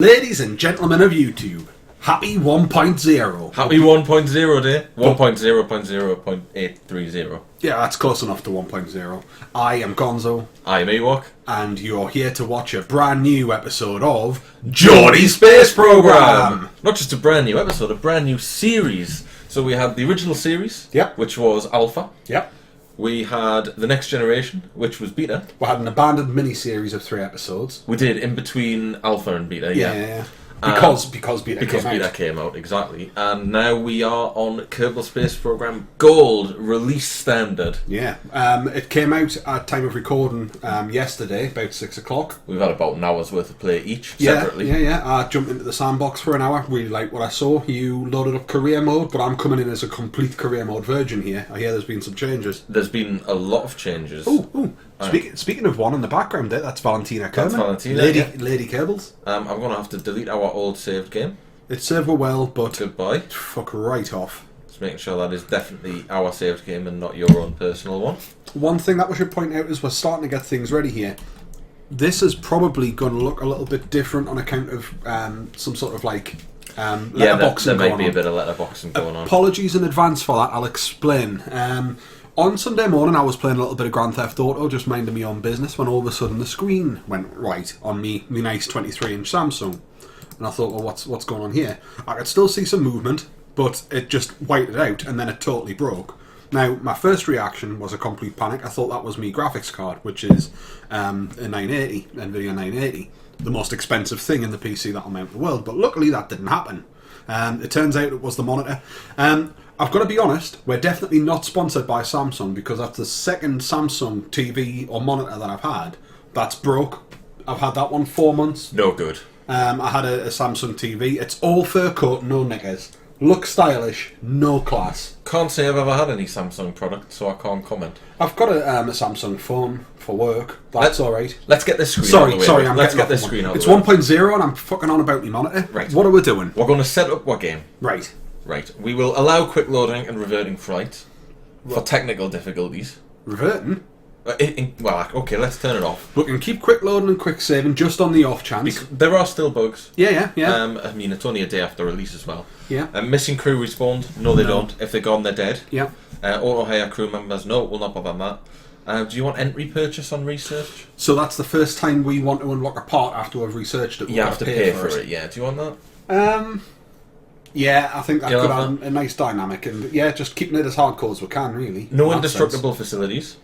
Ladies and gentlemen of YouTube, happy 1.0. Happy 1.0 day. 1.0.0.830. Yeah, that's close enough to 1.0. I am Gonzo, I am Ewok. and you're here to watch a brand new episode of Geordie Space Program! Not just a brand new episode, a brand new series. So we had the original series, Yep. which was Alpha. Yep. We had The Next Generation, which was Beta. We had an abandoned mini-series of 3 episodes. We did in between Alpha and Beta, Yeah. Because Beta came out, exactly. And now we are on Kerbal Space Program Gold, release standard. Yeah. It came out at time of recording yesterday, about 6 o'clock. We've had about an hour's worth of play each, Yeah, separately. Yeah. I jumped into the sandbox for an hour. Really liked what I saw. You loaded up career mode, but I'm coming in as a complete career mode virgin here. I hear there's been some changes. There's been a lot of changes. Ooh. Speaking of one in the background there, that's Valentina Kerman. That's Valentina, Lady Kerbals. I'm going to have to delete our old saved game. It served well, but Goodbye. fuck right off. Just making sure that is definitely our saved game and not your own personal one. One thing that we should point out is we're starting to get things ready here. This is probably going to look a little bit different on account of some sort of like letterboxing there might going be on. a bit of letterboxing going on. Apologies in advance for that, I'll explain. On Sunday morning I was playing a little bit of Grand Theft Auto, just minding my own business, when all of a sudden the screen went right on me nice 23-inch Samsung. And I thought, well, what's going on here? I could still see some movement, but it just whited out and then it totally broke. Now, my first reaction was a complete panic. I thought that was my graphics card, which is a 980, NVIDIA 980. The most expensive thing in the PC that'll mount the world, but luckily that didn't happen. It turns out it was the monitor. I've got to be honest, we're definitely not sponsored by Samsung, because that's the second Samsung TV or monitor that I've had that's broke. I've had that one 4 months. No good. I had a Samsung TV. It's all fur coat, no knickers. Look stylish, no class. Can't say I've ever had any Samsung product, so I can't comment. I've got a Samsung phone for work. That's alright. Let's get this screen out of the way. Sorry, Let's get this screen out of It's the way. 1.0 and I'm fucking on about my monitor. Right. What are we doing? We're going to set up what game? Right. We will allow quick loading and reverting flight for technical difficulties. Reverting? Well, okay, let's turn it off. We can keep quick loading and quick saving just on the off chance. There are still bugs. Yeah. I mean, it's only a day after release as well. Yeah. Missing crew respawned. No, they don't. If they're gone, they're dead. Yeah. Auto hire crew members. No, we'll not bother on that. Do you want entry purchase on research? So that's the first time we want to unlock a part after we've researched it. You have to pay for it. Yeah. Do you want that? Yeah, I think that You'll could have add a nice dynamic, and yeah, just keeping it as hardcore as we can, really. No in that indestructible facilities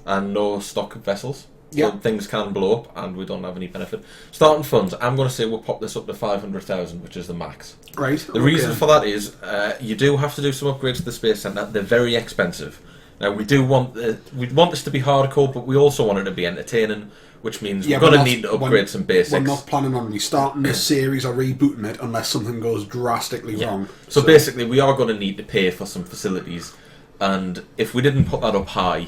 and no stock vessels. Yeah. So things can blow up and we don't have any benefit. Starting funds, I'm going to say we'll pop this up to 500,000, which is the max. sense. Right. The reason for that is you do have to do some upgrades to the Space Centre. They're very expensive. Now, we want this to be hardcore, but we also want it to be entertaining, which means we're going to need to upgrade some basics. We're not planning on restarting this series or rebooting it unless something goes drastically wrong. So basically, we are going to need to pay for some facilities, and if we didn't put that up high,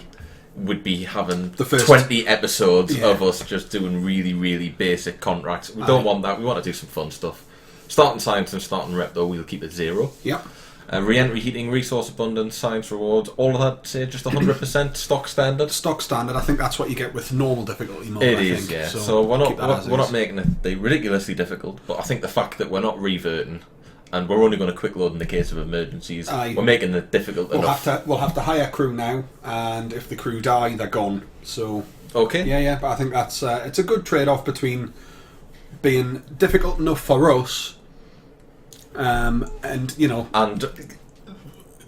we'd be having The first 20 episodes of us just doing really, really basic contracts. We don't want that. We want to do some fun stuff. Starting science and starting rep, though, we'll keep it 0. Yep. Re-entry heating, resource abundance, science rewards, all of that, say just 100% stock standard. Stock standard. I think that's what you get with normal difficulty mode. It I is, think. yeah. So, So we're keep not making it ridiculously difficult, but I think the fact that we're not reverting and we're only going to quick load in the case of emergencies, we're making it difficult enough. We'll have to hire crew now, and if the crew die, they're gone. So Okay. yeah. But I think that's it's a good trade-off between being difficult enough for us, and And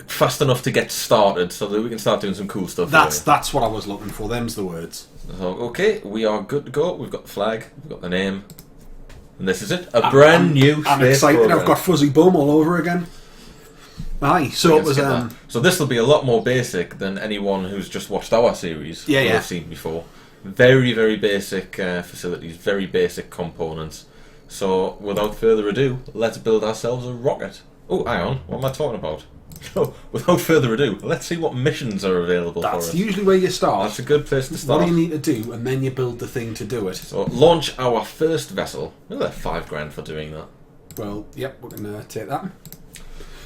fast enough to get started so that we can start doing some cool stuff. that's what I was looking for. Them's the words. So, okay, we are good to go. We've got the flag, we've got the name, and this is it. A brand new I'm space excited. program. I've got fuzzy bum all over again. Aye, so it was. So this will be a lot more basic than anyone who's just watched our series will have seen before. Very, very basic facilities, very basic components. So without further ado, let's build ourselves a rocket. Oh, hang on, what am I talking about? Without further ado, let's see what missions are available for us. That's usually where you start. That's a good place to start. What do you need to do, and then you build the thing to do it. So launch our first vessel. We'll get $5,000 for doing that. Well, yep, we're going to take that.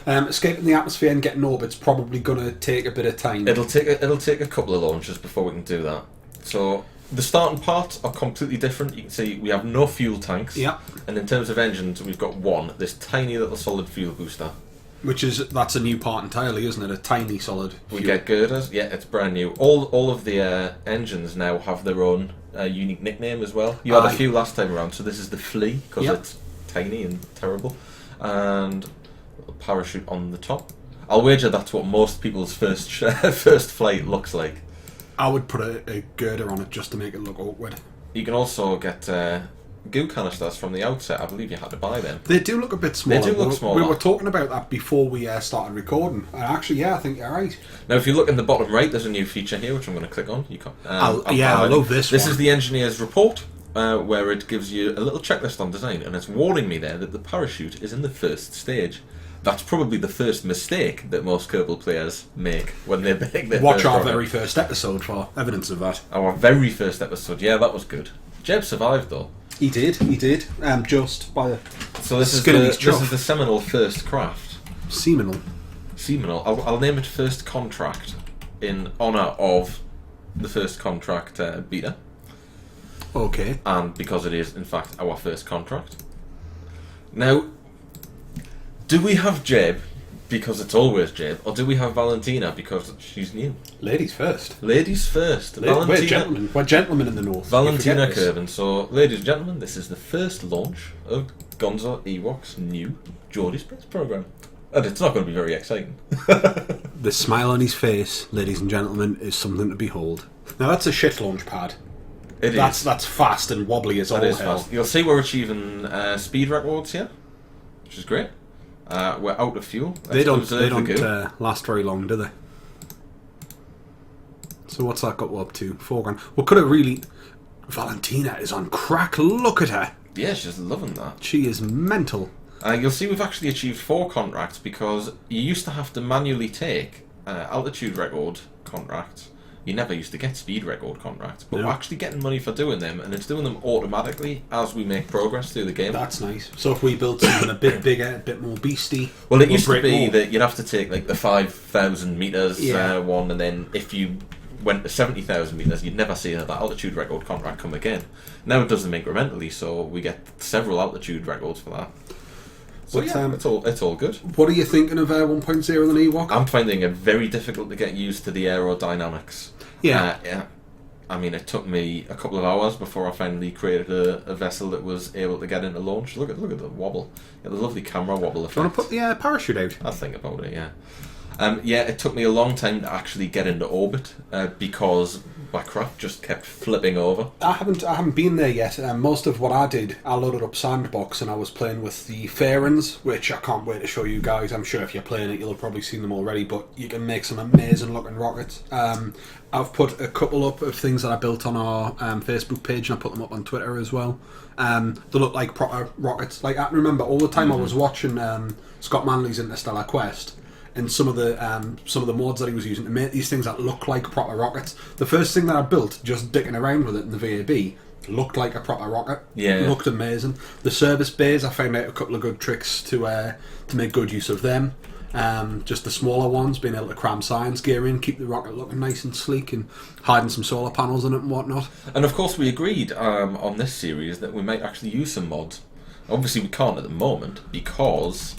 Escaping the atmosphere and getting orbit's probably going to take a bit of time. It'll take a couple of launches before we can do that. So the starting parts are completely different. You can see we have no fuel tanks. Yeah. And in terms of engines, we've got one. This tiny little solid fuel booster. That's a new part entirely, isn't it? A tiny solid fuel. We get girders. Yeah, it's brand new. All of the engines now have their own unique nickname as well. You had a few last time around, so this is the Flea because it's tiny and terrible. And a little parachute on the top. I'll wager that's what most people's first flight looks like. I would put a girder on it just to make it look awkward. You can also get goo canisters from the outset. I believe you had to buy them. They do look a bit smaller. They do look smaller. We were talking about that before we started recording. And actually, I think you're right. Now, if you look in the bottom right, there's a new feature here, which I'm going to click on. You can. I love this one. This is the engineer's report, where it gives you a little checklist on design, and it's warning me there that the parachute is in the first stage. That's probably the first mistake that most Kerbal players make when they make their Watch first our rocket. very first episode for evidence of that. Our very first episode, yeah, that was good. Jeb survived though. He did. Just by the So this is the seminal first craft. Seminal. I'll name it First Contract in honour of the First Contract beta. Okay. And because it is, in fact, our first contract. Now, do we have Jeb because it's always Jeb, or do we have Valentina because she's new? Ladies first. Ladies first. We're gentlemen. We're gentlemen in the north. Valentina Kerbin. So, ladies and gentlemen, this is the first launch of Gonzo Ewok's new Geordie Space Program. And it's not going to be very exciting. The smile on his face, ladies and gentlemen, is something to behold. Now that's a shit launch pad. That's fast and wobbly as all hell. Fast. You'll see we're achieving speed records here, which is great. We're out of fuel. They don't last very long, do they? So what's that got up to? $4,000. We could have really... Valentina is on crack. Look at her. Yeah, she's loving that. She is mental. You'll see we've actually achieved 4 contracts because you used to have to manually take altitude record contracts. You never used to get speed record contracts, but we're actually getting money for doing them, and it's doing them automatically as we make progress through the game. That's nice. So if we build something a bit bigger, a bit more beastie... Well, it used to be that you'd have to take like the 5,000 metres one, and then if you went to 70,000 metres, you'd never see that altitude record contract come again. Now it does them incrementally, so we get several altitude records for that. So it's all good. What are you thinking of 1.0 and Ewok? I'm finding it very difficult to get used to the aerodynamics. Yeah. I mean, it took me a couple of hours before I finally created a vessel that was able to get into launch. Look at the wobble. The lovely camera wobble effect. Do you want to put the parachute out? I'll think about it, yeah. It took me a long time to actually get into orbit because my craft just kept flipping over. I haven't been there yet. Most of what I did, I loaded up Sandbox and I was playing with the Fairens, which I can't wait to show you guys. I'm sure if you're playing it, you'll have probably seen them already, but you can make some amazing looking rockets. I've put a couple up of things that I built on our Facebook page, and I put them up on Twitter as well. They look like proper rockets. Like, I remember all the time I was watching Scott Manley's Interstellar Quest, and some of the mods that he was using to make these things that look like proper rockets. The first thing that I built, just dicking around with it in the VAB, looked like a proper rocket. Yeah, it looked amazing. The service bays, I found out a couple of good tricks to make good use of them. Just the smaller ones, being able to cram science gear in, keep the rocket looking nice and sleek, and hiding some solar panels in it and whatnot. And of course, we agreed on this series that we might actually use some mods. Obviously, we can't at the moment because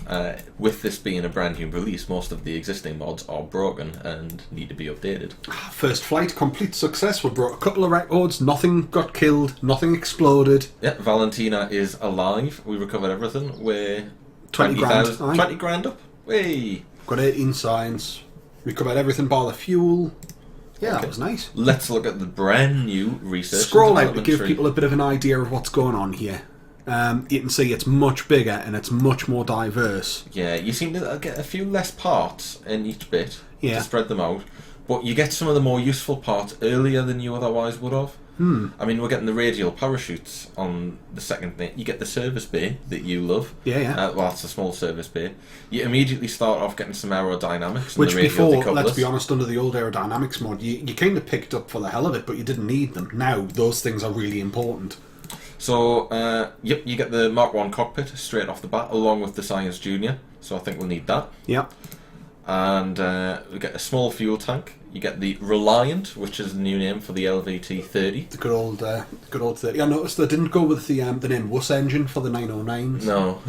with this being a brand new release, most of the existing mods are broken and need to be updated. First flight, complete success. We broke a couple of records. Nothing got killed. Nothing exploded. Yeah, Valentina is alive. We recovered everything. We're 20 grand. 20 grand up. Hey. Got 18 science. Recovered everything bar the fuel. Yeah, okay. That was nice. Let's look at the brand new research. Scroll out to give people a bit of an idea of what's going on here. you can see it's much bigger and it's much more diverse. Yeah, you seem to get a few less parts in each bit Yeah. to spread them out, but you get some of the more useful parts earlier than you otherwise would have. I mean, we're getting the radial parachutes on the second thing. You get the service bay that you love. Yeah, yeah. Well, that's a small service bay. You immediately start off getting some aerodynamics. Which and the radial before, decouplers. let's be honest, under the old aerodynamics mod, you kind of picked up for the hell of it, but you didn't need them. Now, those things are really important. So, yep, you get the Mark 1 cockpit straight off the bat, along with the Science Junior. So I think we'll need that. Yep. And we get a small fuel tank. You get the Reliant, which is the new name for the LVT-30. The good old 30. I noticed they didn't go with the name Wuss engine for the 909s. No,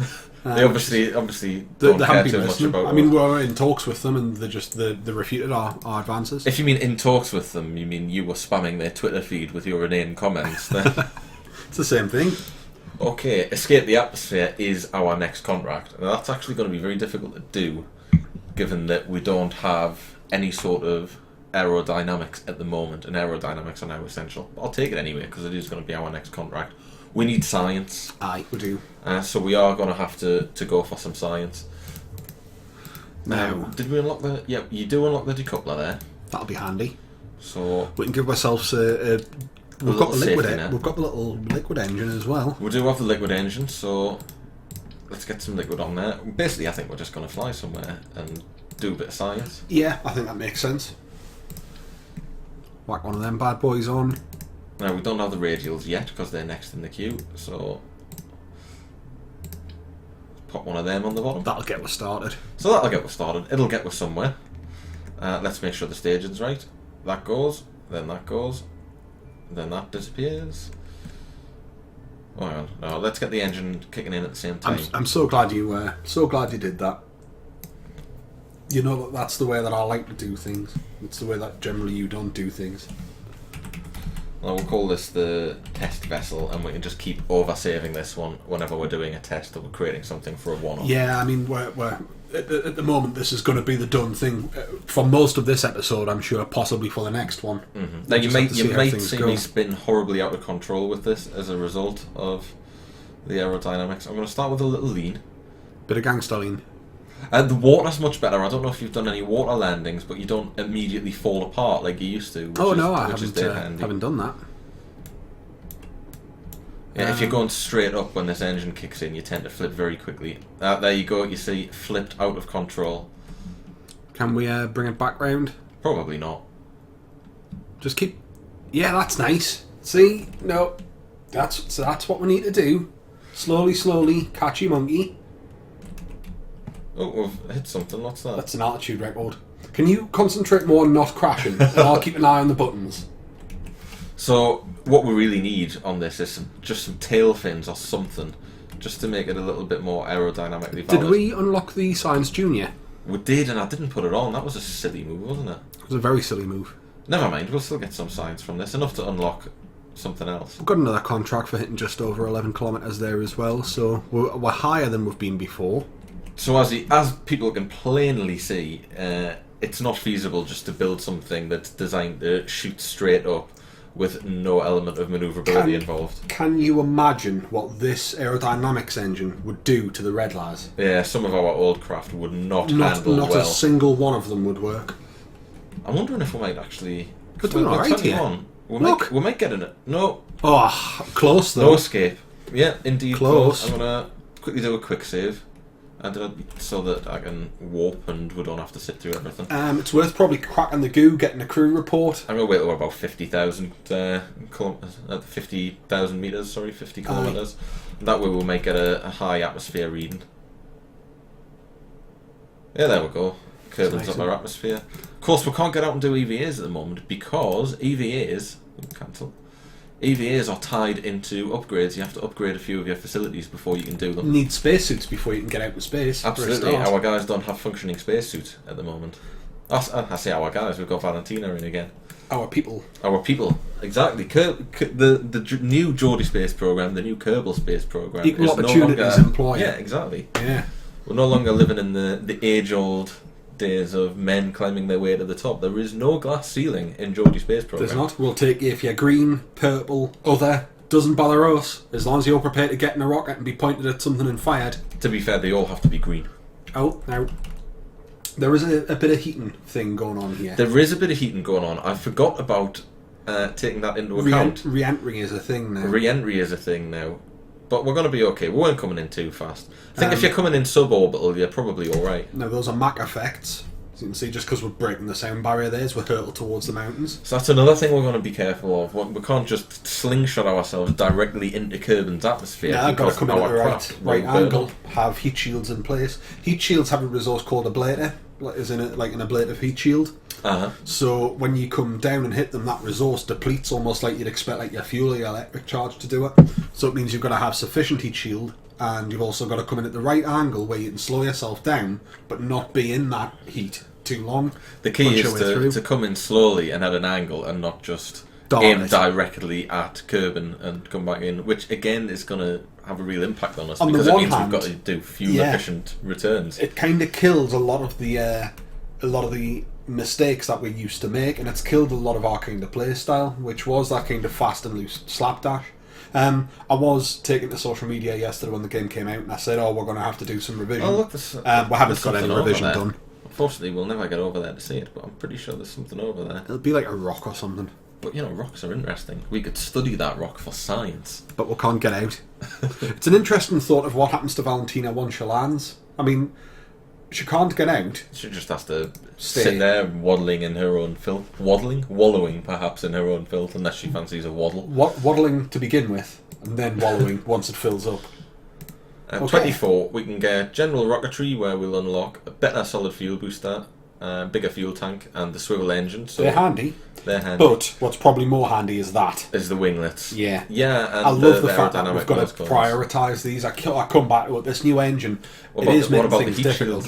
they obviously They don't care haven't too been much listening. about. I mean, we're in talks with them, and they refuted our advances. If you mean in talks with them, you mean you were spamming their Twitter feed with your inane comments. It's the same thing. Okay, Escape the Atmosphere is our next contract. Now that's actually going to be very difficult to do, given that we don't have any sort of aerodynamics at the moment, and aerodynamics are now essential. But I'll take it anyway, because it is going to be our next contract. We need science. Aye, we do. So we are going to have to go for some science. Now, did we unlock the... Yeah, you do unlock the decoupler there. that'll be handy. So We can give ourselves a... We've got the We've got the little liquid engine as well. we do have the liquid engine, so let's get some liquid on there. Basically, I think we're just going to fly somewhere and do a bit of science. Yeah, I think that makes sense. Whack one of them bad boys on. Now, we don't have the radials yet, because they're next in the queue, so pop one of them on the bottom. That'll get us started. So that'll get us started. It'll get us somewhere. Let's make sure the staging's right. That goes, then that goes, then that disappears. Oh, hang on. No, let's get the engine kicking in at the same time. I'm so glad you did that. You know that's the way that I like to do things. It's the way that generally you don't do things. Well, we'll call this the test vessel, and we can just keep over-saving this one whenever we're doing a test or we're creating something for a one-off. Yeah, I mean, we're at the moment this is going to be the done thing for most of this episode. I'm sure, possibly for the next one. Mm-hmm. Now you might see me spin horribly out of control with this as a result of the aerodynamics. I'm going to start with a little lean. Bit of gangster lean. The water's much better. I don't know if you've done any water landings, but you don't immediately fall apart like you used to. I haven't done that. Yeah, if you're going straight up when this engine kicks in, you tend to flip very quickly. There you go, you see, flipped out of control. Can we bring it back round? Probably not. Just keep... Yeah, that's nice. See? No. That's what we need to do. Slowly, catchy monkey. Oh, we've hit something. What's that? That's an altitude record. Can you concentrate more on not crashing? And I'll keep an eye on the buttons. So, what we really need on this is just some tail fins or something, just to make it a little bit more aerodynamically valid. Did we unlock the Science Junior? We did, and I didn't put it on. That was a silly move, wasn't it? It was a very silly move. Never mind, we'll still get some science from this. Enough to unlock something else. We've got another contract for hitting just over 11 kilometres there as well, so we're higher than we've been before. So as people can plainly see, it's not feasible just to build something that's designed to shoot straight up with no element of manoeuvrability involved. Can you imagine what this aerodynamics engine would do to the Red Lars? Yeah, some of our old craft would not handle well. Not a single one of them would work. I'm wondering if we might actually... We're doing alright here. We might get in it. No. Oh, close though. No escape. Yeah, indeed close. I'm going to quickly do a quick save. So that I can warp and we don't have to sit through everything. It's worth probably cracking the goo, getting a crew report. I'm going to wait till we're about 50,000 50,000 metres, 50 kilometres. That way we might get a high atmosphere reading. Yeah, there we go. Curbings up our atmosphere. Of course, we can't get out and do EVAs at the moment because EVAs... Cancel. EVAs are tied into upgrades. You have to upgrade a few of your facilities before you can do them. You need spacesuits before you can get out in space. Absolutely. Our guys don't have functioning spacesuits at the moment. I say our guys, we've got Valentina in again. Our people. Our people, exactly. The new Geordie Space Program, the new Kerbal Space Program. Equal opportunities employer. Yeah, exactly. Yeah. We're no longer living in the age-old days of men climbing their way to the top. There is no glass ceiling in Geordie Space Program. There's not. We'll take you if you're green, purple, other, Doesn't bother us, as long as you're prepared to get in a rocket and be pointed at something and fired. To be fair, they all have to be green. Oh, now, there is a bit of heating thing going on here. There is a bit of heating going on. I forgot about taking that into account. Re-entry is a thing now. Re-entry is a thing now. But we're going to be okay. We weren't coming in too fast. I think if you're coming in suborbital, you're probably alright. Now, those are Mach effects. As you can see, just because we're breaking the sound barrier there, we're hurtled towards the mountains. So that's another thing we're going to be careful of. We can't just slingshot ourselves directly into Kerbin's atmosphere. Yeah, I've got to come in at the right angle, up. have heat shields in place. Heat shields have a resource called ablator, as in like an ablative heat shield. So when you come down and hit them, that resource depletes almost like you'd expect like your fuel or your electric charge to do it. So it means you've got to have sufficient heat shield, and you've also got to come in at the right angle where you can slow yourself down but not be in that heat too long. The key is to come in slowly and at an angle and not just aim directly at Kerbin and come back in, which again is going to have a real impact on us because it means we've got to do fuel efficient returns. It kind of kills a lot of the mistakes that we used to make, and it's killed a lot of our kind of play style, which was that kind of fast and loose slapdash. I was taking to social media yesterday when the game came out, and I said, "Oh, we're going to have to do some revision." Oh, look, we haven't got any revision done. Unfortunately, we'll never get over there to see it, but I'm pretty sure there's something over there. It'll be like a rock or something. But you know, rocks are interesting. We could study that rock for science. But we can't get out. It's an interesting thought of what happens to Valentina once she lands. I mean, she can't get out. She just has to sit there waddling in her own filth. Wallowing perhaps in her own filth, unless she fancies a waddle. Waddling to begin with, and then wallowing once it fills up. 24, we can get general rocketry, where we'll unlock a better solid fuel booster, bigger fuel tank, and the swivel engine. So they're handy. They're handy. But what's probably more handy is that. Is the winglets. Yeah. Yeah, and I love the fact that we've got to prioritise these. I come back to this new engine. What about the heat shield?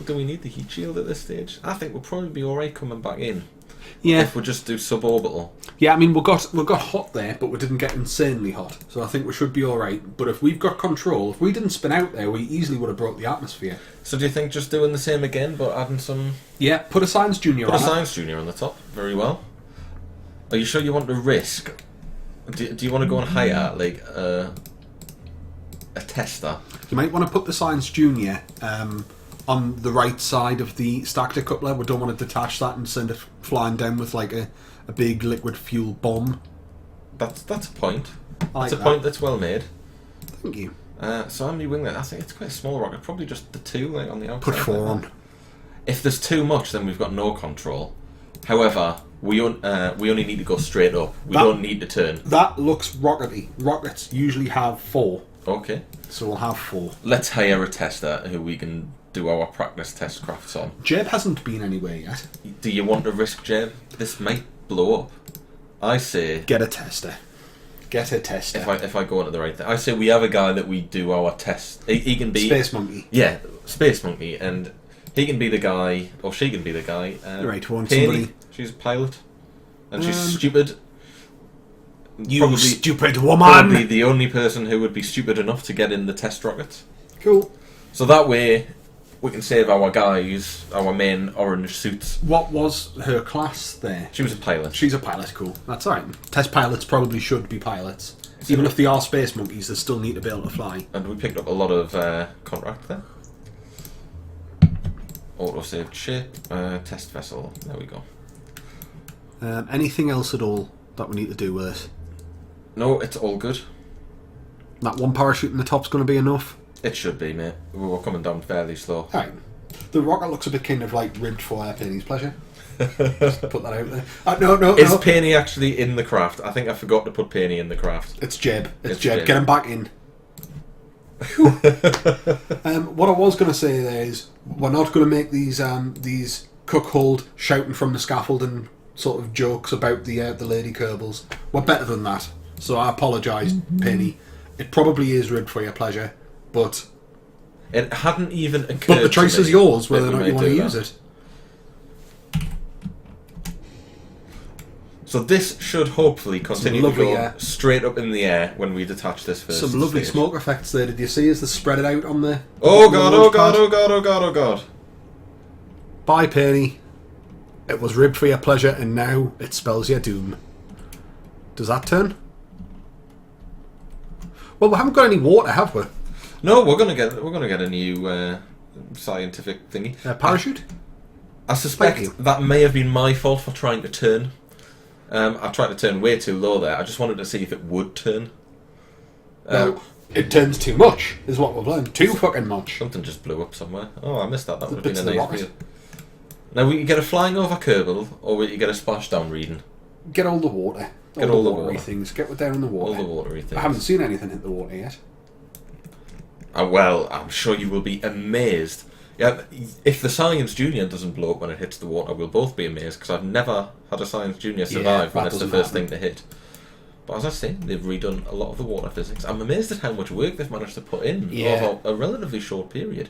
Do we need the heat shield at this stage? I think we'll probably be alright coming back in. Yeah. If we just do suborbital. Yeah, I mean, we got hot there, but we didn't get insanely hot. So I think we should be alright. But if we've got control, if we didn't spin out there, we easily would have broke the atmosphere. So do you think just doing the same again, but adding some... Yeah, put a Science Junior on Put a Science Junior on the top. Very well. Are you sure you want to risk? Do you want to go on higher, like a tester? You might want to put the Science Junior on the right side of the stack decoupler. We don't want to detach that and send it flying down with like a big liquid fuel bomb. That's a point. Like that's a point that's well made. Thank you. So how many winglet? I think it's quite a small rocket. Probably just the two, like on the outside. Put 4 on. If there's too much, then we've got no control. However, we only need to go straight up. We don't need to turn. That looks rockety. Rockets usually have 4. Okay. So we'll have 4. Let's hire a tester who we can do our practice test crafts on. Jeb hasn't been anywhere yet. Do you want to risk Jeb? This might blow up. I say... Get a tester. Get a tester. If I go into the right thing. I say we have a guy that we do our test... He can be... Space Monkey. Yeah, Space Monkey. And he can be the guy, or she can be the guy. Right, one Penny, somebody... She's a pilot. And she's stupid. You probably, stupid woman! Probably the only person who would be stupid enough to get in the test rockets. Cool. So that way, we can save our guys, our main orange suits. What was her class there? She was a pilot. She's a pilot, cool. That's alright. Test pilots probably should be pilots. Even if they are space monkeys, they still need to be able to fly. And we picked up a lot of contract there. Auto-saved ship, test vessel. There we go. Anything else at all that we need to do with it? No, it's all good. That one parachute in the top's going to be enough? It should be, mate. We were coming down fairly slow. Alright. The rocket looks a bit kind of like ribbed for Penny's pleasure. Just put that out there. No. Is Penny actually in the craft? I think I forgot to put Penny in the craft. It's Jeb. It's Jeb. Get him back in. What I was going to say there is we're not going to make these cuckold shouting from the scaffolding sort of jokes about the lady Kerbals. We're better than that. So I apologise, Penny. It probably is ribbed for your pleasure, but it hadn't even occurred. But the choice is yours whether or not you want to use it. So this should hopefully continue to go straight up in the air when we detach this first. Some lovely smoke effects there. Did you see as they spread it out on the... Oh god, oh god, oh god, oh god, oh god. Bye, Penny. It was ribbed for your pleasure and now it spells your doom. Does that turn? Well, we haven't got any water, have we? No, we're gonna get a new scientific thingy. Parachute? I suspect that may have been my fault for trying to turn. I tried to turn way too low there. I just wanted to see if it would turn. No, it turns too much, is what we've learned. Too fucking much. Something just blew up somewhere. Oh, I missed that. That would have Bits been a of the nice rocket. view. Now, we can get a flying over Kerbal, or we can get a splashdown reading. Get all the water. Get all the watery water. things. Get down in the water. All the watery things. I haven't seen anything hit the water yet. Well, I'm sure you will be amazed. Yeah, if the Science Junior doesn't blow up when it hits the water, we'll both be amazed, because I've never had a Science Junior survive when it's the first thing to hit. But as I say, they've redone a lot of the water physics. I'm amazed at how much work they've managed to put in over a relatively short period.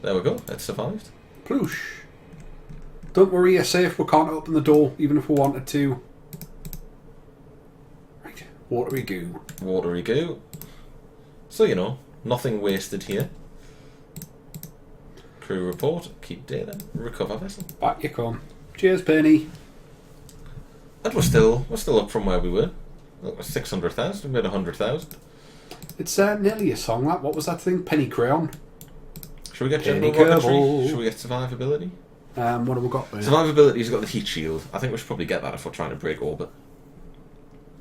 There we go, it survived. Ploosh. Don't worry, you're safe. We can't open the door, even if we wanted to. Right, watery goo. Watery goo. So, you know, nothing wasted here. Crew report, keep data, recover vessel. Back you come. Cheers, Penny. And we're still up from where we were. 600,000, we made 100,000. It's nearly a song, that. What was that thing? Penny Crayon. Should we get Penny general rocketry? Kerbal. Should we get survivability? What have we got there? Survivability's got the heat shield. I think we should probably get that if we're trying to break orbit.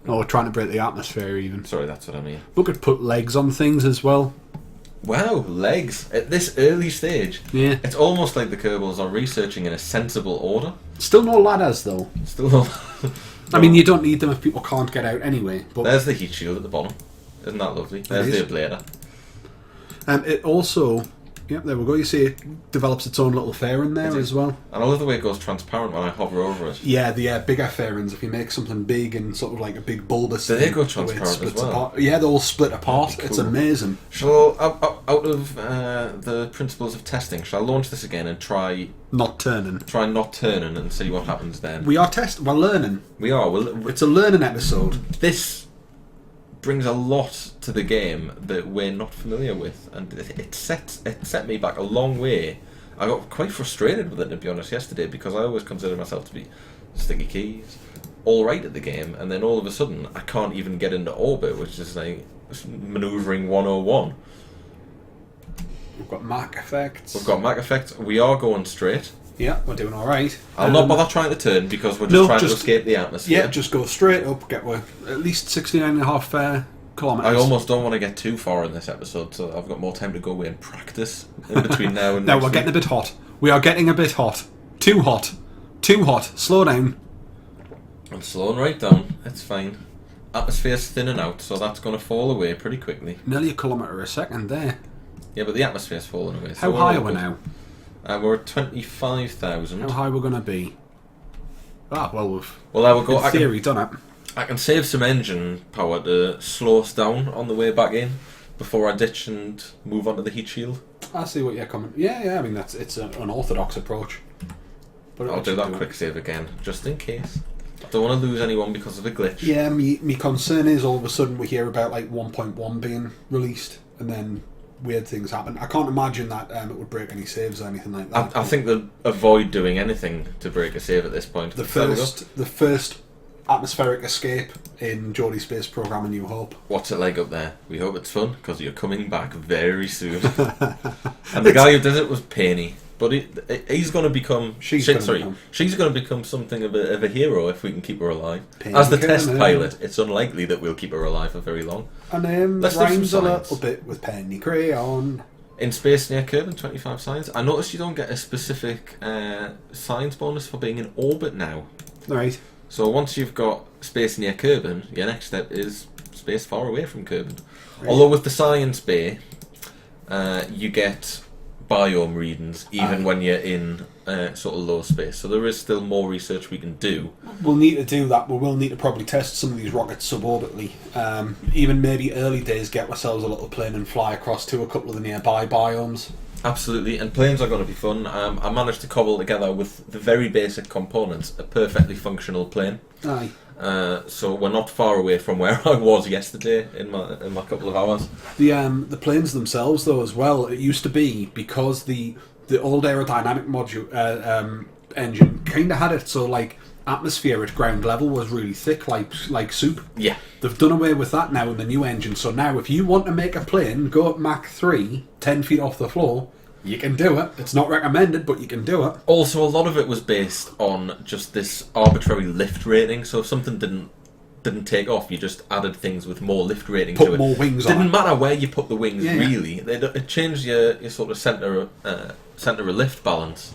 Oh, we're trying to break the atmosphere, even. Sorry, that's what I mean. We could put legs on things as well. Wow, legs. At this early stage. Yeah. It's almost like the Kerbals are researching in a sensible order. Still no ladders, though. Still no. I mean, you don't need them if people can't get out anyway. But There's the heat shield at the bottom. Isn't that lovely? There's the ablator. it also... Yep, there we go. You see it develops its own little fairing there as well. And I love the way it goes transparent when I hover over it. Yeah, the bigger fairings, if you make something big and sort of like a big bulbous Do they thing, go the way it transparent as splits well? apart. Yeah, they all split apart. Cool. It's amazing. Shall out of the principles of testing, shall I launch this again and try Not turning. not turning and see what happens then? We're learning. We are. It's a learning episode. This brings a lot to the game that we're not familiar with, and it set me back a long way. I got quite frustrated with it, to be honest, yesterday, because I always consider myself to be sticky keys, all right at the game, and then all of a sudden I can't even get into orbit, which is like manoeuvring 101. We've got Mach effects. We've got Mach effects. We are going straight. Yeah, we're doing alright. I'll not bother trying to turn because we're just trying to escape the atmosphere. Yeah, just go straight up, get at least 69.5 kilometres. I almost don't want to get too far in this episode, so I've got more time to go away and practice in between now and No, next we're week. getting a bit hot. We are getting a bit hot. Too hot. Too hot. Slow down. I'm slowing right down. It's fine. Atmosphere's thinning out, so that's going to fall away pretty quickly. Nearly a kilometre a second there. Yeah, but the atmosphere's falling away. How high are we now? We're at 25,000. How high we're going to be? Ah, well, we've Well, I will go. in theory done it. I can save some engine power to slow us down on the way back in before I ditch and move on to the heat shield. I see what you're coming. Yeah. I mean, it's an unorthodox approach. But I'll do that quick save again, just in case. I don't want to lose anyone because of a glitch. Yeah, me concern is all of a sudden we hear about like 1.1 being released, and then weird things happen. I can't imagine that it would break any saves or anything like that. I think they'll avoid doing anything to break a save at this point. The first atmospheric escape in Geordie Space Program A New Hope. What's it like up there? We hope it's fun, because you're coming back very soon. And the guy who did it was Penny. But he's going to become... She's going to become something of a hero if we can keep her alive. Penny As the test Crayon. pilot, it's unlikely that we'll keep her alive for very long. And Let's do some rhymes a science. little bit with Penny Crayon. In space near Kerbin, 25 science. I noticed you don't get a specific science bonus for being in orbit now. Right. So once you've got space near Kerbin, your next step is space far away from Kerbin. Right. Although with the science bay, you get biome readings even when you're in sort of low space. So there is still more research we can do. We'll need to do that. We will need to probably test some of these rockets suborbitally. Even maybe early days, get ourselves a little plane and fly across to a couple of the nearby biomes. Absolutely, and planes are going to be fun. I managed to cobble together with the very basic components a perfectly functional plane. Aye. So we're not far away from where I was yesterday in my couple of hours. The planes themselves, though, as well, it used to be because the old aerodynamic module engine kind of had it so like atmosphere at ground level was really thick, like soup. Yeah. They've done away with that now in the new engine. So now, if you want to make a plane go at Mach 3, 10 feet off the floor, you can do it. It's not recommended, but you can do it. Also, a lot of it was based on just this arbitrary lift rating. So if something didn't take off, you just added things with more lift rating to it. Put more wings on it. Didn't matter where you put the wings, really. It changed your sort of centre of lift balance.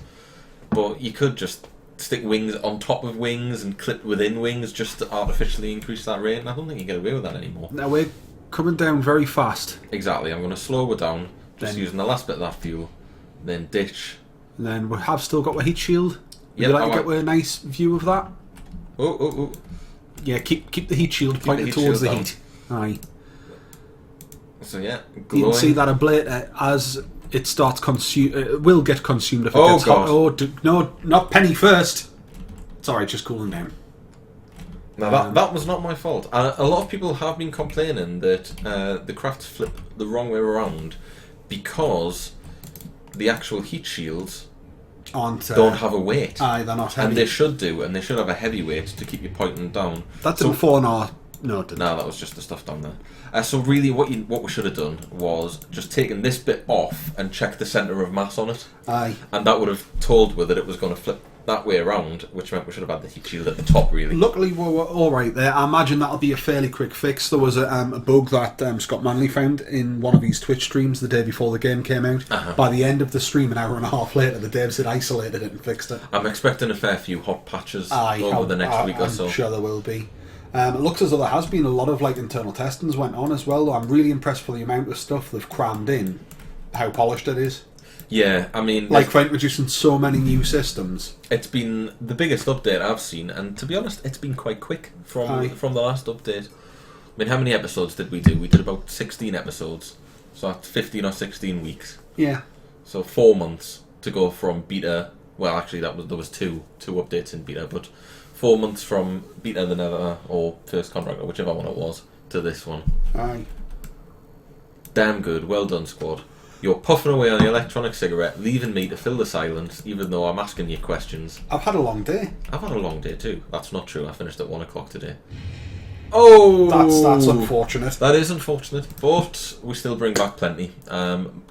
But you could just stick wings on top of wings and clip within wings just to artificially increase that rating. I don't think you get away with that anymore. Now we're coming down very fast. Exactly. I'm going to slow her down, just using the last bit of that fuel, then ditch. And then we have still got a heat shield. Would Yep, you like to get a nice view of that? Oh. Yeah, keep the heat shield pointed towards the heat. Aye. So yeah, glowing. You can see that ablator as it starts it will get consumed if it gets hot. Oh, no, not penny first. It's alright, just cooling down. Now that was not my fault. A lot of people have been complaining that the crafts flip the wrong way around because the actual heat shields don't have a weight. Aye, they're not heavy. And they should do, and they should have a heavy weight to keep you pointing down. That didn't fall on our... No, it didn't. No, that was just the stuff down there. So really what we should have done was just taken this bit off and check the centre of mass on it. Aye. And that would have told us that it was going to flip that way around, which meant we should have had the heat shield at the top, really. Luckily, we were all right there. I imagine that'll be a fairly quick fix. There was a bug that Scott Manley found in one of his Twitch streams the day before the game came out. By the end of the stream, an hour and a half later, the devs had isolated it and fixed it. I'm expecting a fair few hot patches over the next week or so. I'm sure there will be. It looks as though there has been a lot of internal testings went on as well. I'm really impressed for the amount of stuff they've crammed in, how polished it is. Yeah, I mean... for introducing so many new systems. It's been the biggest update I've seen, and to be honest, it's been quite quick from the last update. I mean, how many episodes did we do? We did about 16 episodes, so that's 15 or 16 weeks. Yeah. So 4 months to go from beta... Well, actually, there was two updates in beta, but 4 months from beta the Nether, or first contract, or whichever one it was, to this one. Aye. Damn good. Well done, squad. You're puffing away on your electronic cigarette, leaving me to fill the silence, even though I'm asking you questions. I've had a long day. I've had a long day too. That's not true. I finished at 1 o'clock today. Oh! That's unfortunate. That is unfortunate, but we still bring back plenty.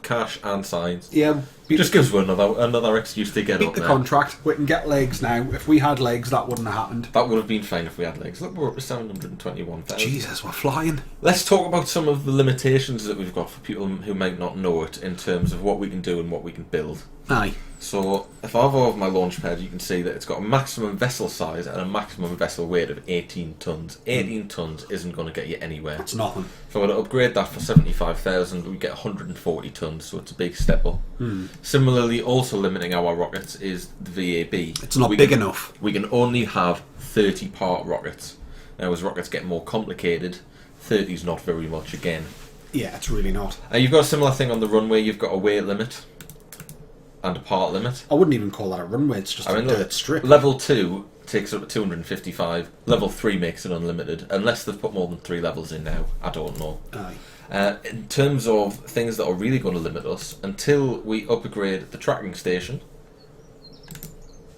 Cash and signs. Yeah. Just gives us another excuse to get beat up the there. contract. We can get legs now. If we had legs, that wouldn't have happened. That would have been fine if we had legs. Look, we're up to 721,000. Jesus, we're flying. Let's talk about some of the limitations that we've got for people who might not know it in terms of what we can do and what we can build. Aye. So, if I hover over my launch pad, you can see that it's got a maximum vessel size and a maximum vessel weight of 18 tonnes. 18 tonnes isn't going to get you anywhere. That's nothing. If I were to upgrade that for 75,000, we get 140 tonnes, so it's a big step up. Similarly, also limiting our rockets is the VAB. It's not big enough. We can only have 30-part rockets. Now, as rockets get more complicated, 30 is not very much again. Yeah, it's really not. You've got a similar thing on the runway. You've got a weight limit and a part limit. I wouldn't even call that a runway, it's just a dirt strip. Level 2 takes it up to 255. Level 3 makes it unlimited, unless they've put more than 3 levels in now. I don't know. Aye. In terms of things that are really going to limit us, until we upgrade the tracking station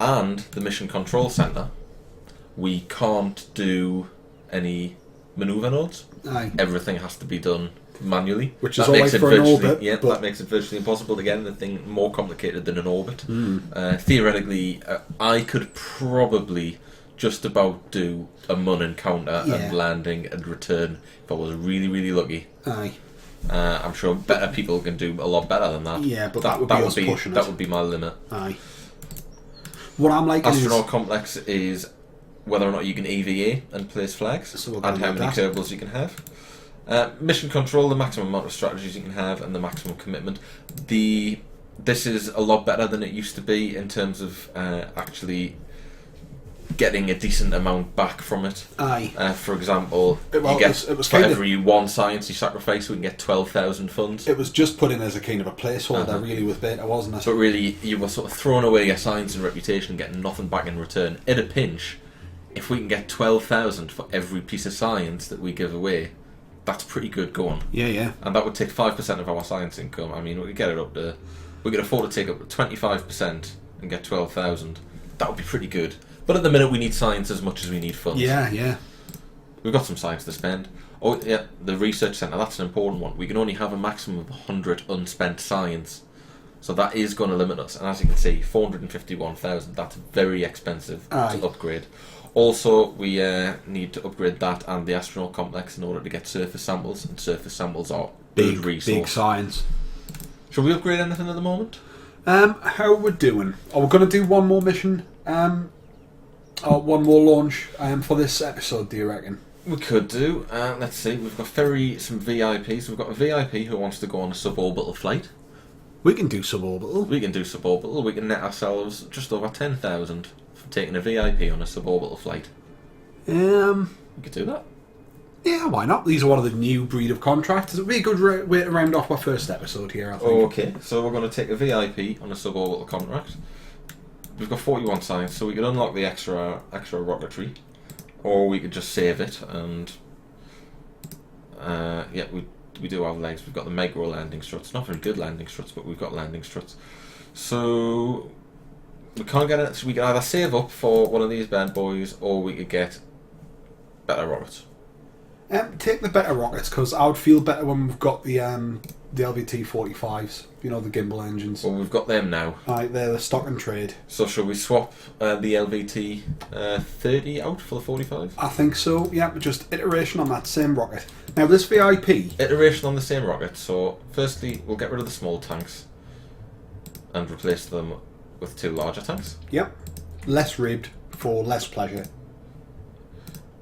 and the mission control centre, we can't do any manoeuvre nodes. Aye. Everything has to be done manually, which is alright for an orbit. Yeah, that makes it virtually impossible to get anything more complicated than an orbit. Theoretically, I could probably just about do a mun encounter and landing and return if I was really, really lucky. Aye. I'm sure better people can do a lot better than that. Yeah, but that would be us pushing it. That would be my limit. Aye. What I'm liking Astronaut Complex is whether or not you can EVA and place flags, and how many kerbals you can have. Mission control, the maximum amount of strategies you can have, and the maximum commitment. This is a lot better than it used to be in terms of actually getting a decent amount back from it. Aye. For example, you get for every 1 science you sacrifice, we can get 12,000 funds. It was just put in as a kind of a placeholder, really, with beta, wasn't it? So really, you were sort of throwing away your science and reputation and getting nothing back in return. In a pinch, if we can get 12,000 for every piece of science that we give away, that's pretty good going. Yeah. And that would take 5% of our science income. I mean, we could get it up to... We could afford to take up to 25% and get 12,000. that would be pretty good. But at the minute, we need science as much as we need funds. Yeah. We've got some science to spend. Oh, yeah, the research centre, that's an important one. We can only have a maximum of 100 unspent science. So that is going to limit us. And as you can see, 451,000, that's very expensive to upgrade. Also, we need to upgrade that and the astronaut complex in order to get surface samples. And surface samples are big resource. Big science. Shall we upgrade anything at the moment? How we're doing? Are we going to do one more mission? Or one more launch for this episode, do you reckon? We could do. Let's see. We've got some VIPs. We've got a VIP who wants to go on a suborbital flight. We can do suborbital. We can net ourselves just over 10,000 from taking a VIP on a suborbital flight. We could do that. Yeah, why not? These are one of the new breed of contracts. It'll be a good way to round off our first episode here, I think. Okay, so we're going to take a VIP on a suborbital contract. We've got 41 science, so we could unlock the extra rocketry, or we could just save it. And yeah, we do have legs. We've got the micro landing struts. Not very good landing struts, but we've got landing struts. So we can't get it. So we can either save up for one of these bad boys, or we could get better rockets. Take the better rockets, because I would feel better when we've got the LVT-45s. You know, the gimbal engines. Well, we've got them now. Right, they're the stock and trade. So shall we swap the LVT-30 out for the 45? I think so. Yeah, just iteration on that same rocket. Now this VIP. Iteration on the same rocket. So firstly, we'll get rid of the small tanks and replace them with 2 larger tanks. Yep. Less ribbed for less pleasure.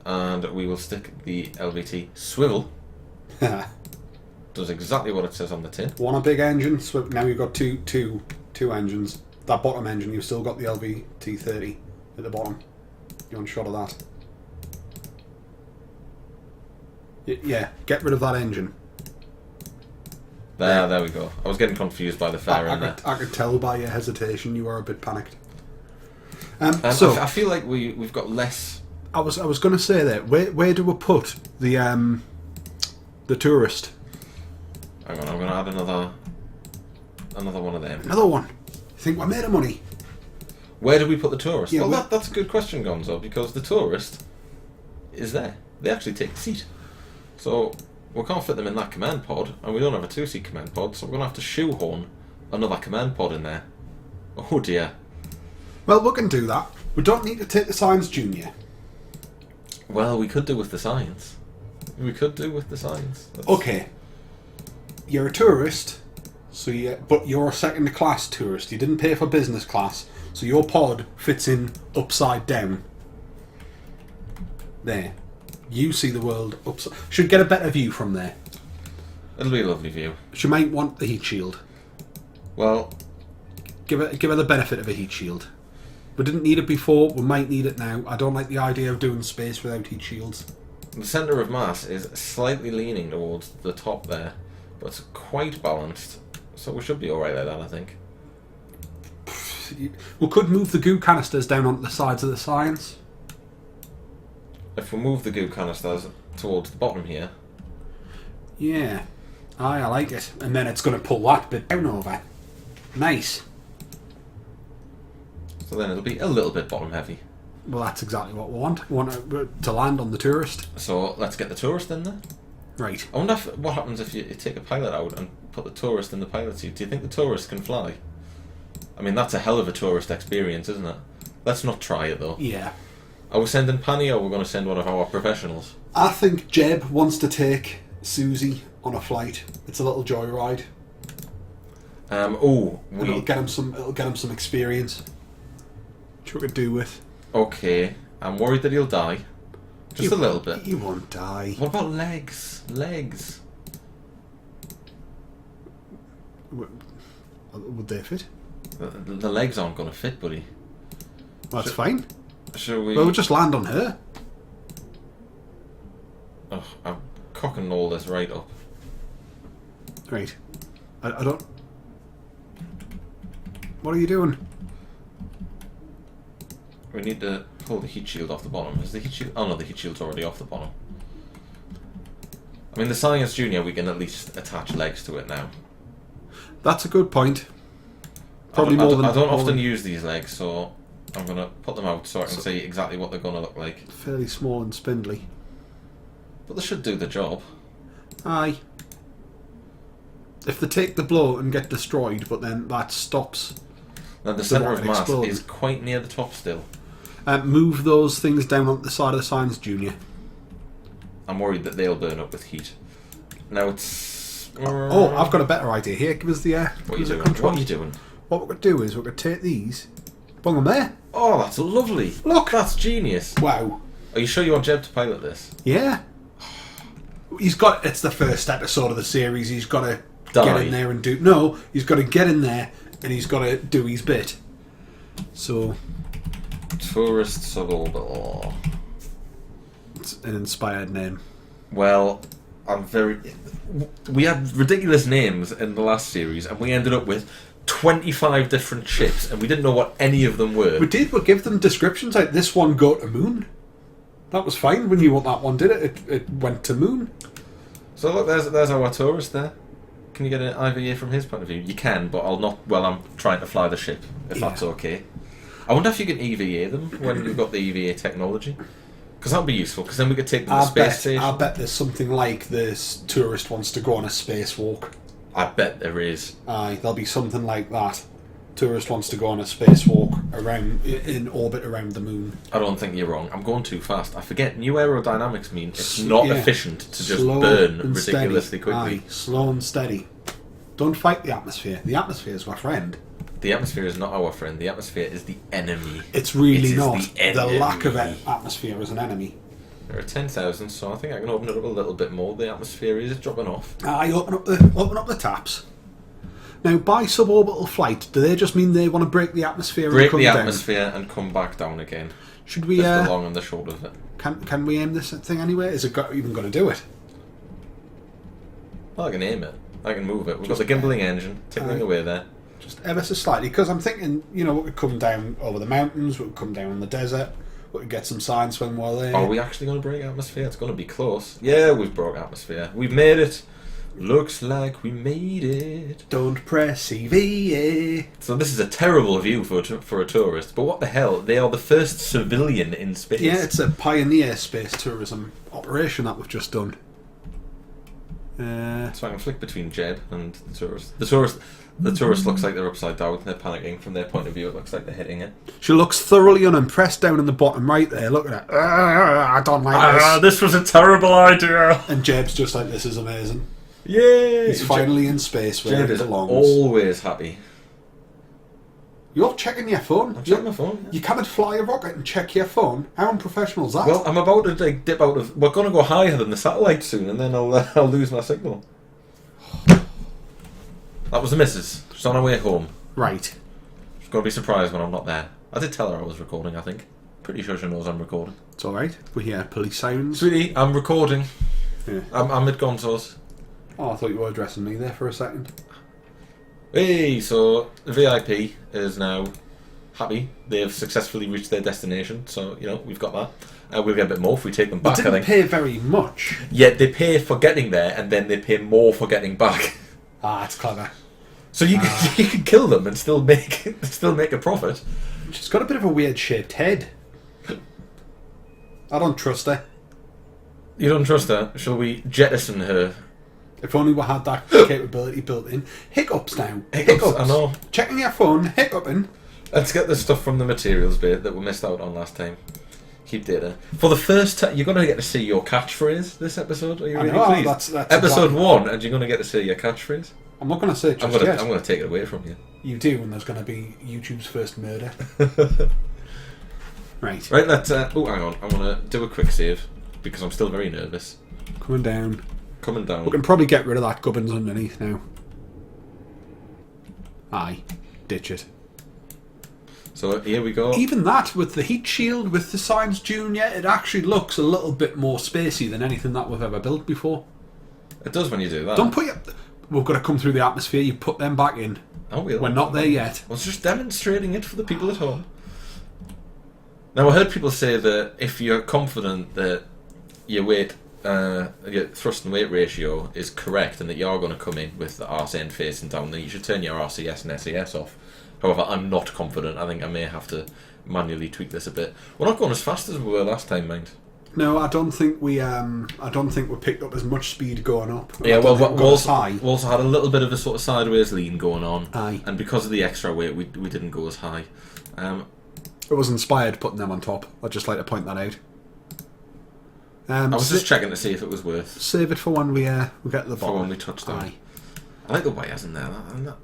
And we will stick the LVT swivel. Does exactly what it says on the tin. One a big engine. Now you've got two engines. That bottom engine, you've still got the LVT-30 at the bottom. You want a shot of that? Yeah, get rid of that engine. There we go. I was getting confused by the fire in there. I could tell by your hesitation you were a bit panicked. So I feel like we've got less. I was going to say that. Where do we put the tourist? Hang on, I'm going to add another one of them. Another one. You think we're made of money? Where do we put the tourist? Yeah, well, that's a good question, Gonzo, because the tourist is there. They actually take a seat. So we can't fit them in that command pod, and we don't have a 2-seat command pod, so we're going to have to shoehorn another command pod in there. Oh dear. Well, we can do that. We don't need to take the Science Junior. Well, we could do with the science. Okay. You're a tourist, but you're a second-class tourist. You didn't pay for business class, so your pod fits in upside down. There. You see the world upside. Should get a better view from there. It'll be a lovely view. She might want the heat shield. Well, give her the benefit of a heat shield. We didn't need it before. We might need it now. I don't like the idea of doing space without heat shields. The centre of mass is slightly leaning towards the top there, but it's quite balanced, so we should be alright like that, I think. We could move the goo canisters down onto the sides of the Science. If we move the goo canisters towards the bottom here. Yeah. I like it. And then it's going to pull that bit down over. Nice. So then it'll be a little bit bottom heavy. Well, that's exactly what we want. We want to land on the tourist. So let's get the tourist in there. Right. I wonder what happens if you take a pilot out and put the tourist in the pilot seat. Do you think the tourist can fly? I mean, that's a hell of a tourist experience, isn't it? Let's not try it, though. Yeah. Are we sending Panny, or are we going to send one of our professionals? I think Jeb wants to take Susie on a flight. It's a little joyride. It'll get him some experience. Which we could do with. Okay, I'm worried that he'll die. Just a little bit. He won't die. What about legs? Legs. Would they fit? The legs aren't going to fit, buddy. Well, that's fine. Shall we? Well, we'll just land on her. Oh, I'm cocking all this right up. Right. I don't... What are you doing? We need to pull the heat shield off the bottom. Is the heat shield... Oh no, the heat shield's already off the bottom. I mean, the Science Junior, we can at least attach legs to it now. That's a good point. I don't often use these legs, so I'm going to put them out so I can see exactly what they're going to look like. Fairly small and spindly. But they should do the job. Aye. If they take the blow and get destroyed, but then that stops. Now the centre of mass is quite near the top still. Move those things down on the side of the Science Junior. I'm worried that they'll burn up with heat. Now it's... Oh, I've got a better idea here. Give us the What are you doing? What are you doing? What we're going to do is we're going to take these, bung them there. Oh, that's lovely. Look. That's genius. Wow. Are you sure you want Jeb to pilot this? Yeah. It's the first episode of the series. He's got to get in there and do... No, he's got to get in there and he's got to do his bit. So... Tourist suborbital. It's an inspired name. Well, we had ridiculous names in the last series, and we ended up with 25 different ships, and we didn't know what any of them were. We did. We give them descriptions like this one go to moon. That was fine. We knew what that one did. It went to moon. So look, there's our tourist there. Can you get an IVA from his point of view? You can, but I'll not. Well, I'm trying to fly the ship, if that's okay. I wonder if you can EVA them when you've got the EVA technology. Because that would be useful, because then we could take them to space station. I bet there's something like this tourist wants to go on a spacewalk. I bet there is. Aye, there'll be something like that. Tourist wants to go on a spacewalk around in orbit around the moon. I don't think you're wrong. I'm going too fast. I forget new aerodynamics mean it's not efficient to just burn ridiculously quickly. Aye, slow and steady. Don't fight the atmosphere. The atmosphere is our friend. The atmosphere is not our friend. The atmosphere is the enemy. It's really not. The lack of atmosphere is an enemy. There are 10,000, so I think I can open it up a little bit more. The atmosphere is dropping off. I open up the taps. Now, by suborbital flight, do they just mean they want to break the atmosphere and come down? And come back down again. Should we? That's the long and the short of it. Can we aim this thing anyway? Is it even going to do it? Well, I can aim it. I can move it. We've got the gimbaling engine tickling away there. Just ever so slightly, because I'm thinking, we could come down over the mountains, we could come down in the desert, we could get some science when we're there. Are we actually going to break atmosphere? It's going to be close. Yeah, we've broke atmosphere. We've made it. Looks like we made it. Don't press EVA. So this is a terrible view for a tourist, but what the hell? They are the first civilian in space. Yeah, it's a pioneer space tourism operation that we've just done. So I can flick between Jeb and the tourist. The tourist looks like they're upside down. They're panicking. From their point of view, it looks like they're hitting it. She looks thoroughly unimpressed down in the bottom right there. Look at that. I don't like this. This was a terrible idea. And Jeb's just like, this is amazing. Yay! He's finally in space where he belongs. Always happy. You're checking your phone? I'm checking my phone. You can't fly a rocket and check your phone? How unprofessional is that? Well, I'm about to dip out of... We're going to go higher than the satellite soon, and then I'll lose my signal. That was the missus. She's on her way home. Right. She's going to be surprised when I'm not there. I did tell her I was recording, I think. Pretty sure she knows I'm recording. It's alright. We hear police sirens. Sweetie, I'm recording. Yeah. I'm at Gonzo's. Oh, I thought you were addressing me there for a second. Hey, so the VIP is now happy. They have successfully reached their destination, so, we've got that. We'll get a bit more if we take them back, I think. They didn't pay very much. Yeah, they pay for getting there, and then they pay more for getting back. That's clever. So you can kill them and still make a profit. She's got a bit of a weird shaped head. I don't trust her. You don't trust her? Shall we jettison her? If only we had that capability built in. Hiccups now. Hiccups. I know. Checking your phone, hiccuping. Let's get the stuff from the materials bit that we missed out on last time. Keep data. For the first time, you're going to get to see your catchphrase this episode. Are you really pleased? That's episode exactly 1, and you're going to get to see your catchphrase. I'm not going to say it just yet. I'm going to take it away from you. You do, and there's going to be YouTube's first murder. Right. Right, let's... hang on. I want to do a quick save, because I'm still very nervous. Coming down. We can probably get rid of that gubbins underneath now. Aye. Ditch it. So here we go. Even that, with the heat shield, with the Science Junior, it actually looks a little bit more spacey than anything that we've ever built before. It does when you do that. Don't put your... We've got to come through the atmosphere, you put them back in. We're not there yet. I was just demonstrating it for the people at home. Now, I heard people say that if you're confident that your thrust and weight ratio is correct and that you're going to come in with the arse end facing down, then you should turn your RCS and SAS off. However, I'm not confident. I think I may have to manually tweak this a bit. We're not going as fast as we were last time, mind. No, I don't think we picked up as much speed going up. Yeah, well, we also had a little bit of a sort of sideways lean going on. Aye. And because of the extra weight, we didn't go as high. It was inspired putting them on top. I'd just like to point that out. I was just checking to see if it was worth. Save it for when we get to the bottom. For when we touch them. Aye. I like the wires in there.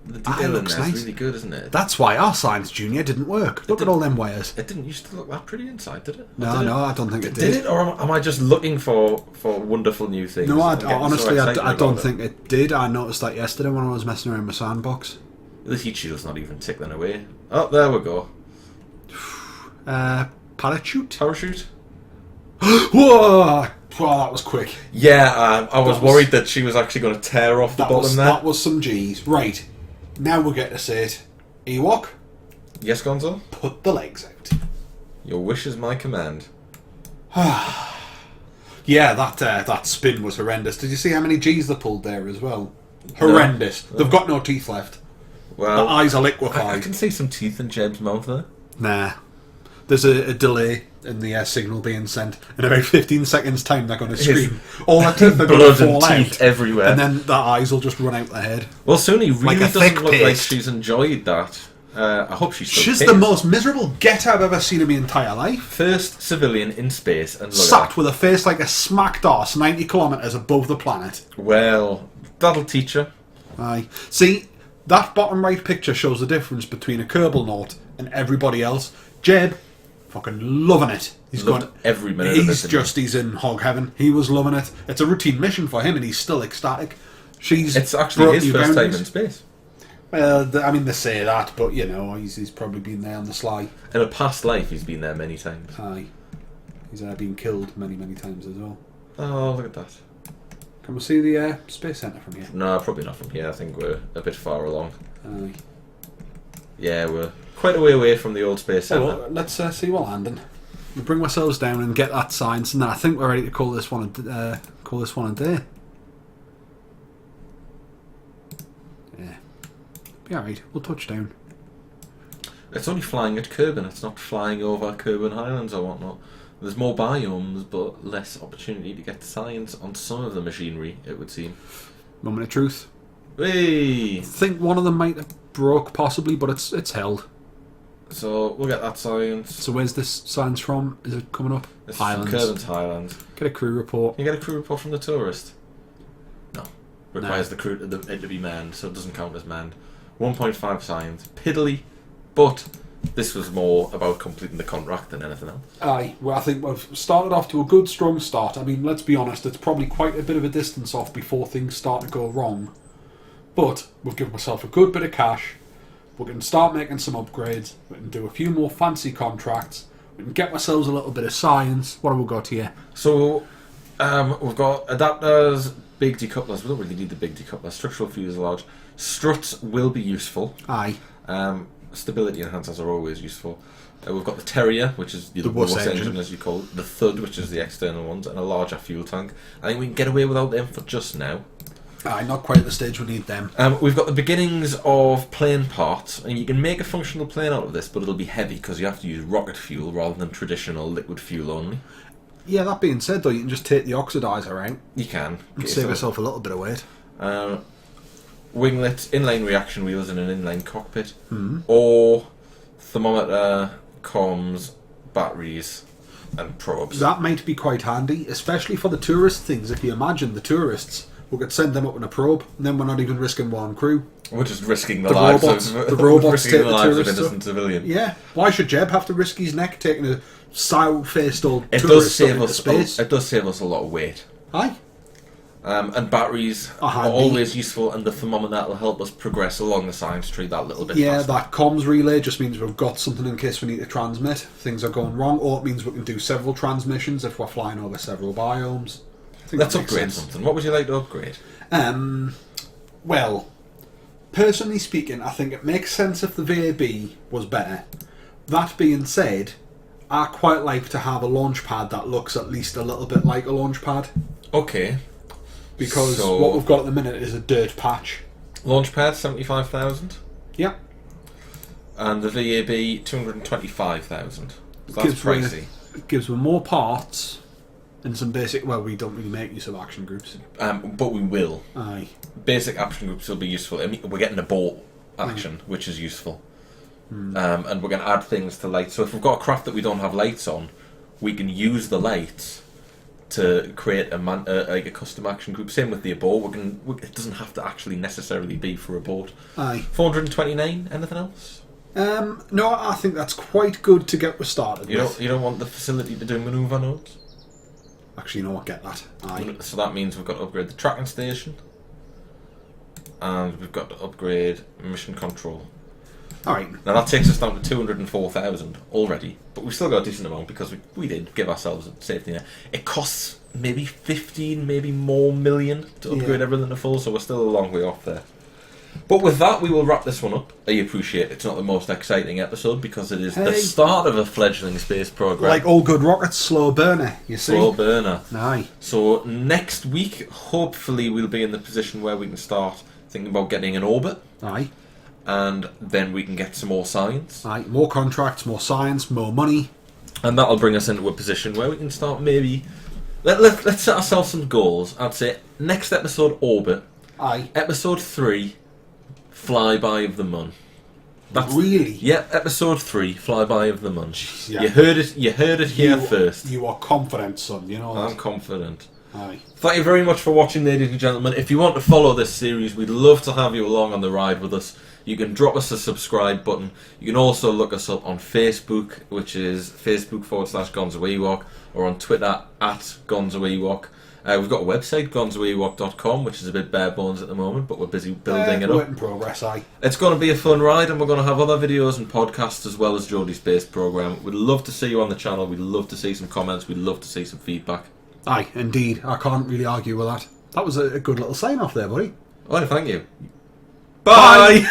The detail in there is really good, isn't it? That's why our Science Junior didn't work. Look at all them wires. It didn't used to look that pretty inside, did it? No, I don't think it did. Did it, or am I just looking for wonderful new things? No, honestly, I don't think it did. I noticed that yesterday when I was messing around my sandbox. The heat shield's not even tickling away. Oh, there we go. Parachute? Parachute? Whoa! Wow, that was quick. Yeah, I was worried that she was actually going to tear off the bottom there. That was some G's. Right, now we'll get to say it. Ewok? Yes, Gonzo? Put the legs out. Your wish is my command. Yeah, that spin was horrendous. Did you see how many G's they pulled there as well? Horrendous. No. They've got no teeth left. Well, the eyes are liquefied. I can see some teeth in Jeb's mouth there. Nah. There's a delay in the signal being sent. In about 15 seconds' time, they're going to scream. All the teeth are going to fall out everywhere, and then the eyes will just run out the head. Well, Suni really doesn't look like she's enjoyed that. I hope she's the most miserable get I've ever seen in my entire life. First civilian in space and sat with a face like a smacked arse 90 kilometres above the planet. Well, that'll teach her. Aye. See, that bottom right picture shows the difference between a Kerbal note and everybody else. Jeb, fucking loving it. He's loved every minute of it. He's in hog heaven. He was loving it. It's a routine mission for him and he's still ecstatic. It's actually his first time in space. Well, I mean, they say that, but, you know, he's probably been there on the sly. In a past life, he's been there many times. Aye. He's been killed many, many times as well. Oh, look at that. Can we see the Space Centre from here? No, probably not from here. I think we're a bit far along. Aye. Yeah, we're quite a way away from the old Space Centre. Well, let's see what landing. We'll bring ourselves down and get that science, and then I think we're ready to call this one a day. Yeah. Be alright, we'll touch down. It's only flying at Kerbin, it's not flying over Kerbin Highlands or whatnot. There's more biomes, but less opportunity to get science on some of the machinery, it would seem. Moment of truth. Hey! I think one of them might have broke, possibly, but it's held. So, we'll get that science. So where's this science from? Is it coming up? It's Highlands. From Kerbin's Highlands. Get a crew report. Can you get a crew report from the tourist? No. Requires the crew to be manned, so it doesn't count as manned. 1.5 science. Piddly, but this was more about completing the contract than anything else. Aye, well, I think we've started off to a good, strong start. I mean, let's be honest, it's probably quite a bit of a distance off before things start to go wrong. But we've given ourselves a good bit of cash. We can start making some upgrades. We can do a few more fancy contracts. We can get ourselves a little bit of science. What have we got here? So, we've got adapters, big decouplers. We don't really need the big decouplers. Structural fuselage. Struts will be useful. Aye. Stability enhancers are always useful. We've got the Terrier, which is the Wuss engine, as you call it. The Thud, which is the external ones, and a larger fuel tank. I think we can get away without them for just now. Aye, not quite at the stage we need them. We've got the beginnings of plane parts, and you can make a functional plane out of this, but it'll be heavy because you have to use rocket fuel rather than traditional liquid fuel only. Yeah, that being said, though, you can just take the oxidizer out. You can. And save yourself a little bit of weight. Winglets, inline reaction wheels in an inline cockpit, Mm-hmm. or thermometer, comms, batteries, and probes. That might be quite handy, especially for the tourist things. If you imagine the tourists, we could send them up in a probe, and then we're not even risking one crew. We're just risking the lives of the robots risking take the lives of tourists innocent civilians. Yeah, why should Jeb have to risk his neck taking a sour-faced old tourist up into space? It does save us a lot of weight. Aye. And batteries are always useful, and the thermometer will help us progress along the science tree that little bit faster. That comms relay just means we've got something in case we need to transmit. Things are going wrong, or it means we can do several transmissions if we're flying over several biomes. Let's upgrade something. What would you like to upgrade? Well, personally speaking, I think it makes sense if the VAB was better. That being said, I quite like to have a launch pad that looks at least a little bit like a launch pad. Okay. Because what we've got at the minute is a dirt patch. Launch pad, 75,000? Yeah. And the VAB 225,000. So that's pricey. Gives me more parts and some basic. Well, we don't really make use of action groups, but we will. Aye. Basic action groups will be useful. I mean, we're getting a boat action, which is useful. And we're going to add things to lights. So if we've got a craft that we don't have lights on, we can use the lights to create like a custom action group. Same with the boat. It doesn't have to actually necessarily be for a boat. Aye. 429. Anything else? No, I think that's quite good to get started with. You don't want the facility to do manoeuvre nodes? Actually, you know what? Get that. Aye. So that means we've got to upgrade the tracking station, and we've got to upgrade mission control. Alright. Now that takes us down to 204,000 already, but we've still got a decent amount because we did give ourselves a safety net. It costs maybe 15, maybe more million to upgrade everything to full, so we're still a long way off there. But with that, we will wrap this one up. I appreciate it's not the most exciting episode because it is the start of a fledgling space program. Like all good rockets, slow burner, you see? Slow burner. Aye. So next week, hopefully we'll be in the position where we can start thinking about getting an orbit. Aye. And then we can get some more science. Aye. More contracts, more science, more money. And that'll bring us into a position where we can start maybe... Let's set ourselves some goals. I'd say next episode, orbit. Aye. Episode 3... Flyby of the Mun. That's really? Yeah, episode 3, Flyby of the Mun. Jeez, yeah. You heard it here first. You are confident, son, you know that. I'm confident. Aye. Thank you very much for watching, ladies and gentlemen. If you want to follow this series, we'd love to have you along on the ride with us. You can drop us a subscribe button. You can also look us up on Facebook, which is facebook.com/GonsawayWalk, or on Twitter @GonsawayWalk. We've got a website, gonzawaywalk.com, which is a bit bare bones at the moment, but we're busy building it up. Work in progress, aye. It's going to be a fun ride, and we're going to have other videos and podcasts as well as Geordie Space Program. We'd love to see you on the channel. We'd love to see some comments. We'd love to see some feedback. Aye, indeed. I can't really argue with that. That was a good little sign-off there, buddy. Oh, thank you. Bye!